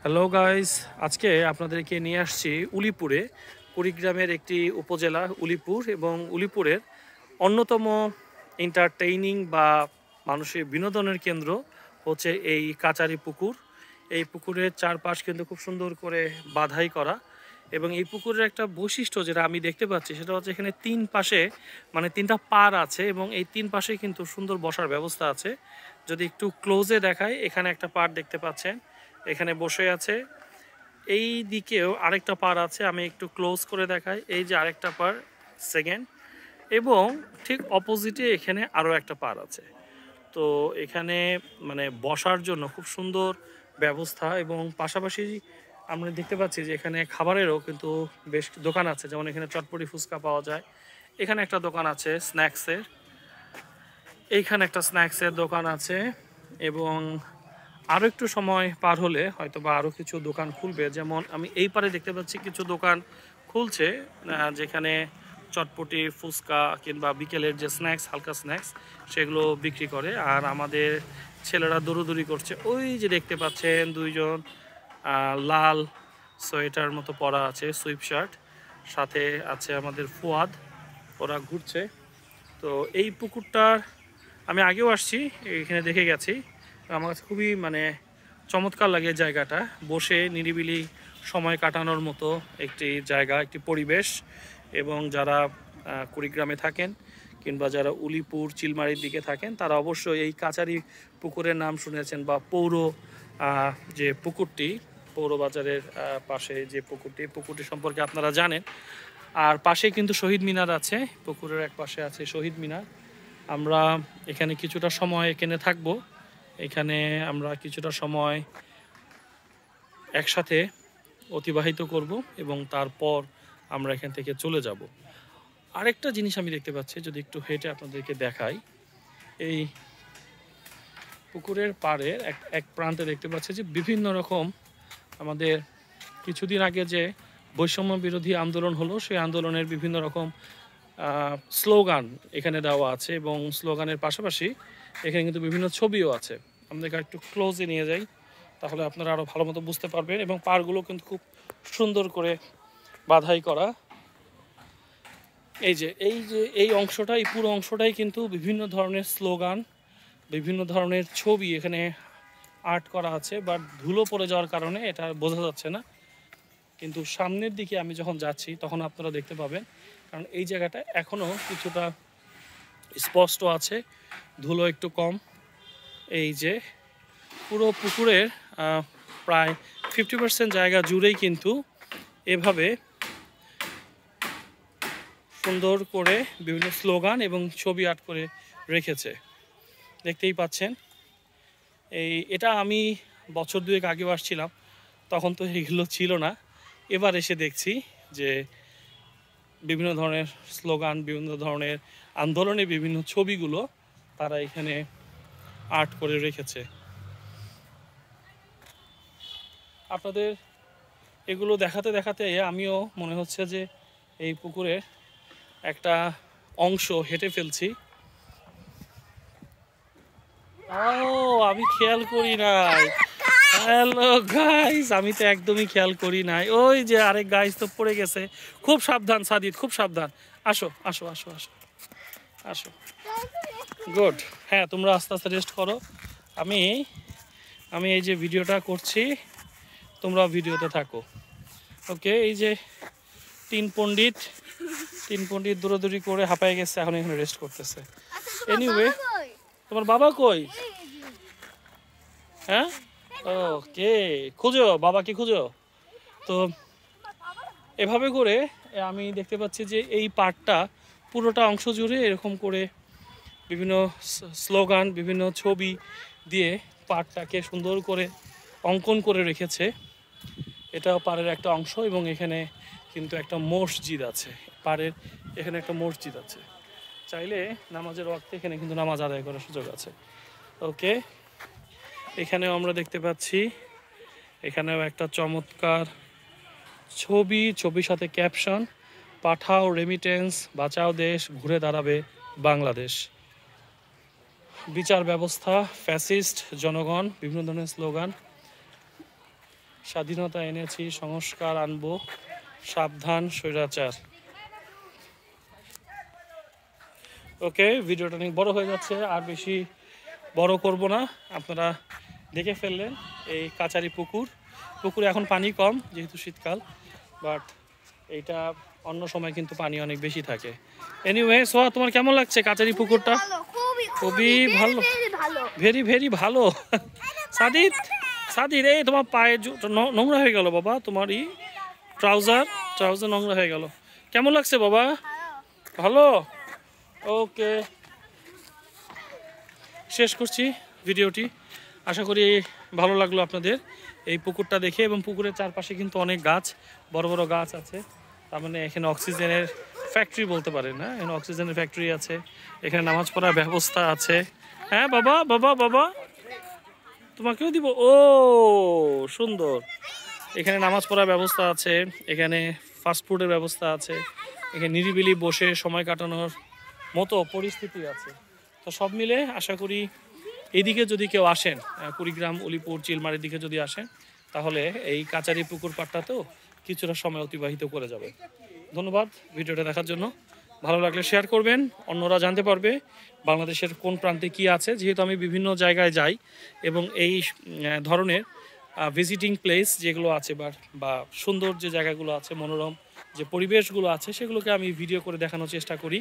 Hello guys, আজকে আপনাদেরকে নিয়ে আসছি উলিপুরে। কুড়িগ্রামের একটি উপজেলা উলিপুর, এবং উলিপুরের অন্যতম এন্টারটেইনিং বা মানুষের বিনোদনের কেন্দ্র হচ্ছে এই কাচারি পুকুর। এই পুকুরের চারপাশ কিন্তু খুব সুন্দর করে বাধাই করা, এবং এই পুকুরের একটা বৈশিষ্ট্য যেটা আমি দেখতে পাচ্ছি সেটা হচ্ছে এখানে তিন পাশে মানে তিনটা পাড় আছে, এবং এই তিন পাশে কিন্তু সুন্দর বসার ব্যবস্থা আছে। যদি একটু ক্লোজে দেখায়, এখানে একটা পাড় দেখতে পাচ্ছেন, এখানে বসে আছে। এই দিকেও আরেকটা পার আছে, আমি একটু ক্লোজ করে দেখাই, এই যে আরেকটা পার, সেকেন্ড। এবং ঠিক অপোজিটে এখানে আরও একটা পার আছে। তো এখানে মানে বসার জন্য খুব সুন্দর ব্যবস্থা, এবং পাশাপাশি আমরা দেখতে পাচ্ছি যে এখানে খাবারেরও কিন্তু বেশ দোকান আছে, যেমন এখানে চটপটি ফুচকা পাওয়া যায়। এখানে একটা দোকান আছে স্ন্যাক্সের, এইখানে একটা স্ন্যাক্সের দোকান আছে। এবং আরও একটু সময় পার হলে হয়তো বা আরও কিছু দোকান খুলবে, যেমন আমি এই পারে দেখতে পাচ্ছি কিছু দোকান খুলছে, যেখানে চটপটি ফুচকা কিংবা বিকেলের যে স্ন্যাক্স, হালকা স্ন্যাক্স, সেগুলো বিক্রি করে। আর আমাদের ছেলেরা দৌড়োদৌড়ি করছে, ওই যে দেখতে পাচ্ছেন দুইজন লাল সোয়েটার মতো পরা আছে, সুইপ শার্ট, সাথে আছে আমাদের ফুয়াদ, ওরা ঘুরছে। তো এই পুকুরটার আমি আগেও আসছি, এখানে দেখে গেছি। আমার কাছে খুবই মানে চমৎকার লাগে জায়গাটা, বসে নিরিবিলি সময় কাটানোর মতো একটি জায়গা, একটি পরিবেশ। এবং যারা কুড়িগ্রামে থাকেন কিংবা যারা উলিপুর চিলমারির দিকে থাকেন, তারা অবশ্যই এই কাচারি পুকুরের নাম শুনেছেন, বা পৌর যে পুকুরটি, পৌর বাজারের পাশে যে পুকুরটি সম্পর্কে আপনারা জানেন। আর পাশে কিন্তু শহীদ মিনার আছে, পুকুরের এক পাশে আছে শহীদ মিনার। আমরা এখানে কিছুটা সময় এখানে থাকব, এখানে আমরা কিছুটা সময় একসাথে অতিবাহিত করব, এবং তারপর আমরা এখান থেকে চলে যাব। আরেকটা জিনিস আমি দেখতে পাচ্ছি, যদি একটু হেঁটে আপনাদেরকে দেখাই, এই পুকুরের পাড়ের এক প্রান্তে দেখতে পাচ্ছি যে বিভিন্ন রকম আমাদের কিছুদিন আগে যে বৈষম্য বিরোধী আন্দোলন হলো, সেই আন্দোলনের বিভিন্ন রকম স্লোগান এখানে দেওয়া আছে, এবং স্লোগানের পাশাপাশি এখানে কিন্তু বিভিন্ন ছবিও আছে। আমাদেরকে একটু ক্লোজে নিয়ে যাই, তাহলে আপনারা আরও ভালো মতো বুঝতে পারবেন। এবং পাড়গুলো কিন্তু খুব সুন্দর করে বাধাই করা। এই যে এই অংশটা, এই পুরো অংশটাই কিন্তু বিভিন্ন ধরনের স্লোগান, বিভিন্ন ধরনের ছবি এখানে আর্ট করা আছে, বাট ধুলো পড়ে যাওয়ার কারণে এটা বোঝা যাচ্ছে না। কিন্তু সামনের দিকে আমি যখন যাচ্ছি তখন আপনারা দেখতে পাবেন, কারণ এই জায়গাটা এখনও কিছুটা স্পষ্ট আছে, ধুলো একটু কম। এই যে পুরো পুকুরের প্রায় 50% জায়গা জুড়েই কিন্তু এভাবে সুন্দর করে বিভিন্ন স্লোগান এবং ছবি আর্ট করে রেখেছে, দেখতেই পাচ্ছেন। এটা আমি বছর দুয়েক আগেও আসছিলাম, তখন তো এগুলো ছিল না। এবার এসে দেখছি যে বিভিন্ন ধরনের স্লোগান, বিভিন্ন ধরনের আন্দোলনের বিভিন্ন ছবিগুলো তারা এখানে আর্ট করে রেখেছে। আপনাদের এগুলো দেখাতে দেখাতে আমিও মনে হচ্ছে যে এই পুকুরের একটা অংশ হেঁটে ফেলছি। আমি খেয়াল করি নাই। হ্যালো গাইস, আমি তো একদমই খেয়াল করি নাই। ওই যে আরেক গাইস তো পড়ে গেছে। খুব সাবধান সাদিদ, খুব সাবধান। আসো আসো আসো আসো আসো। গুড। হ্যাঁ, তোমরা আস্তে আস্তে রেস্ট করো। আমি আমি এই যে ভিডিওটা করছি, তোমরা ভিডিওতে থাকো। ওকে, এই যে তিন পণ্ডিত দৌড়াদৌড়ি করে হাঁপায় গেছে, এখন এখানে রেস্ট করতেছে। এনিওয়ে, তোমার বাবা কই? হ্যাঁ, ওকে, খুঁজো বাবাকে, খুঁজো। তো এভাবে করে আমি দেখতে পাচ্ছি যে এই পার্টটা পুরোটা অংশ জুড়ে এরকম করে বিভিন্ন স্লোগান, বিভিন্ন ছবি দিয়ে পাড়টাকে সুন্দর করে অঙ্কন করে রেখেছে। এটাও পাড়ের একটা অংশ, এবং এখানে কিন্তু একটা মসজিদ আছে পাড়ের, এখানে একটা মসজিদ আছে, চাইলে নামাজের ওয়াক্তে এখানে কিন্তু নামাজ আদায় করার সুযোগ আছে। ওকে, এখানেও আমরা দেখতে পাচ্ছি, এখানেও একটা চমৎকার ছবির সাথে ক্যাপশন, পাঠাও রেমিটেন্স, বাঁচাও দেশ, ঘুরে দাঁড়াবে বাংলাদেশ, বিচার ব্যবস্থা, ফ্যাসিস্ট জনগণ, বিভিন্ন ধরনের স্লোগান। স্বাধীনতা এনেছি, সংস্কার আনবো, সাবধান স্বৈরাচার। ওকে, ভিডিওটা অনেক বড় হয়ে যাচ্ছে, আর বেশি বড় করব না। আপনারা দেখে ফেললেন এই কাচারি পুকুর। পুকুরে এখন পানি কম যেহেতু শীতকাল, বাট এইটা অন্য সময় কিন্তু পানি অনেক বেশি থাকে। এনিওয়ে, সোয়া তোমার কেমন লাগছে কাচারি পুকুরটা? খুবই ভালো, ভেরি ভেরি ভালো। সাদিদ, সাদিদ, এই তোমার পায়ে নোংরা হয়ে গেল বাবা, তোমারই ট্রাউজার নোংরা হয়ে গেল। কেমন লাগছে বাবা? ভালো। ওকে, শেষ করছি ভিডিওটি। আশা করি ভালো লাগলো আপনাদের এই পুকুরটা দেখে, এবং পুকুরের চারপাশে কিন্তু অনেক গাছ, বড় বড় গাছ আছে। তার মানে এখানে অক্সিজেনের ফ্যাক্টরি বলতে পারেন না, এখানে অক্সিজেনের ফ্যাক্টরি আছে, এখানে নামাজ পড়ার ব্যবস্থা আছে। হ্যাঁ বাবা, বাবা বাবা তোমাকেও দিব। ও সুন্দর, এখানে নামাজ পড়ার ব্যবস্থা আছে, এখানে ফাস্টফুডের ব্যবস্থা আছে, এখানে নিরিবিলি বসে সময় কাটানোর মতো পরিস্থিতি আছে। তো সব মিলে আশা করি এইদিকে যদি কেউ আসেন, কুড়িগ্রাম, উলিপুর, চিলমারির দিকে যদি আসেন, তাহলে এই কাচারি পুকুর পাড়টাতেও কিছুটা সময় অতিবাহিত করে যাবে। ধন্যবাদ ভিডিওটা দেখার জন্য। ভালো লাগলে শেয়ার করবেন, অন্যরা জানতে পারবে বাংলাদেশের কোন প্রান্তে কি আছে। যেহেতু আমি বিভিন্ন জায়গায় যাই এবং এই ধরনের ভিজিটিং প্লেস যেগুলো আছে বা সুন্দর যে জায়গাগুলো আছে, মনোরম যে পরিবেশগুলো আছে, সেগুলোকে আমি ভিডিও করে দেখানোর চেষ্টা করি,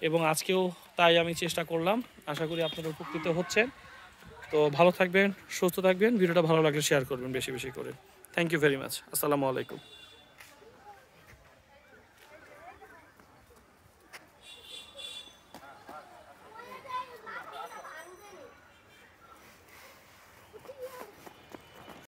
এবং আজকেও তাই আমি চেষ্টা করলাম। আশা করি আপনারা উপকৃত হচ্ছেন। তো ভালো থাকবেন, সুস্থ থাকবেন, ভিডিওটা ভালো লাগলে শেয়ার করবেন বেশি বেশি করে। Thank you very much. আসসালামু আলাইকুম।